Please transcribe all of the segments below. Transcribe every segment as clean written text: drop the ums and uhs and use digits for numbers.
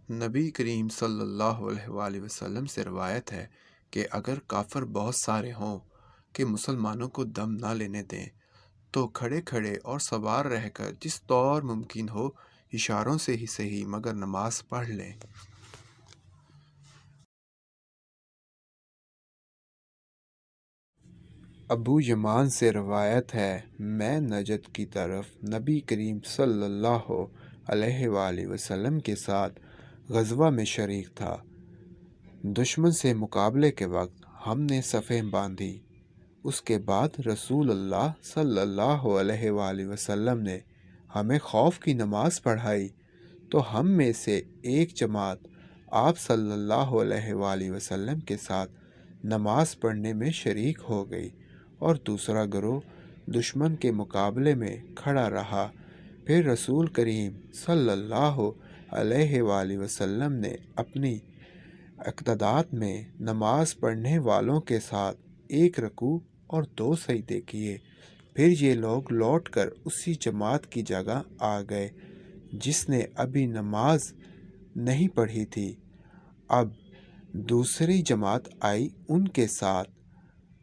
نبی کریم صلی اللہ علیہ وآلہ وسلم سے روایت ہے کہ اگر کافر بہت سارے ہوں کہ مسلمانوں کو دم نہ لینے دیں تو کھڑے کھڑے اور سوار رہ کر جس طور ممکن ہو اشاروں سے ہی صحیح مگر نماز پڑھ لیں۔ ابو یمان سے روایت ہے میں نجد کی طرف نبی کریم صلی اللہ علیہ وآلہ وسلم کے ساتھ غزوہ میں شریک تھا۔ دشمن سے مقابلے کے وقت ہم نے صفیں باندھی۔ اس کے بعد رسول اللہ صلی اللہ علیہ وآلہ وسلم نے ہمیں خوف کی نماز پڑھائی تو ہم میں سے ایک جماعت آپ صلی اللہ علیہ وآلہ وسلم کے ساتھ نماز پڑھنے میں شریک ہو گئی اور دوسرا گروہ دشمن کے مقابلے میں کھڑا رہا۔ پھر رسول کریم صلی اللہ علیہ وآلہ وسلم نے اپنی اقتداء میں نماز پڑھنے والوں کے ساتھ ایک رکوع اور 2 سجدے کیے۔ پھر یہ لوگ لوٹ کر اسی جماعت کی جگہ آ گئے جس نے ابھی نماز نہیں پڑھی تھی۔ اب دوسری جماعت آئی، ان کے ساتھ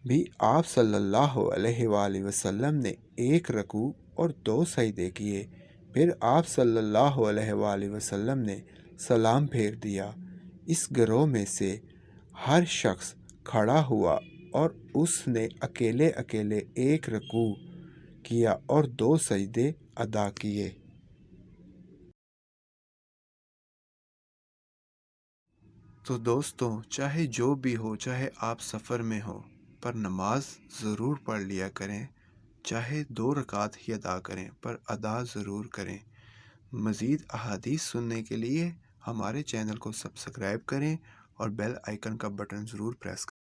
بھی آپ صلی اللہ علیہ وآلہ وسلم نے ایک رکوع اور 2 سجدے کیے۔ پھر آپ صلی اللہ علیہ وآلہ وسلم نے سلام پھیر دیا۔ اس گروہ میں سے ہر شخص کھڑا ہوا اور اس نے اکیلے اکیلے ایک رکوع کیا اور 2 سجدے ادا کیے۔ تو دوستوں، چاہے جو بھی ہو، چاہے آپ سفر میں ہو، پر نماز ضرور پڑھ لیا کریں، چاہے 2 رکعت ہی ادا کریں پر ادا ضرور کریں۔ مزید احادیث سننے کے لیے ہمارے چینل کو سبسکرائب کریں اور بیل آئیکن کا بٹن ضرور پریس کریں۔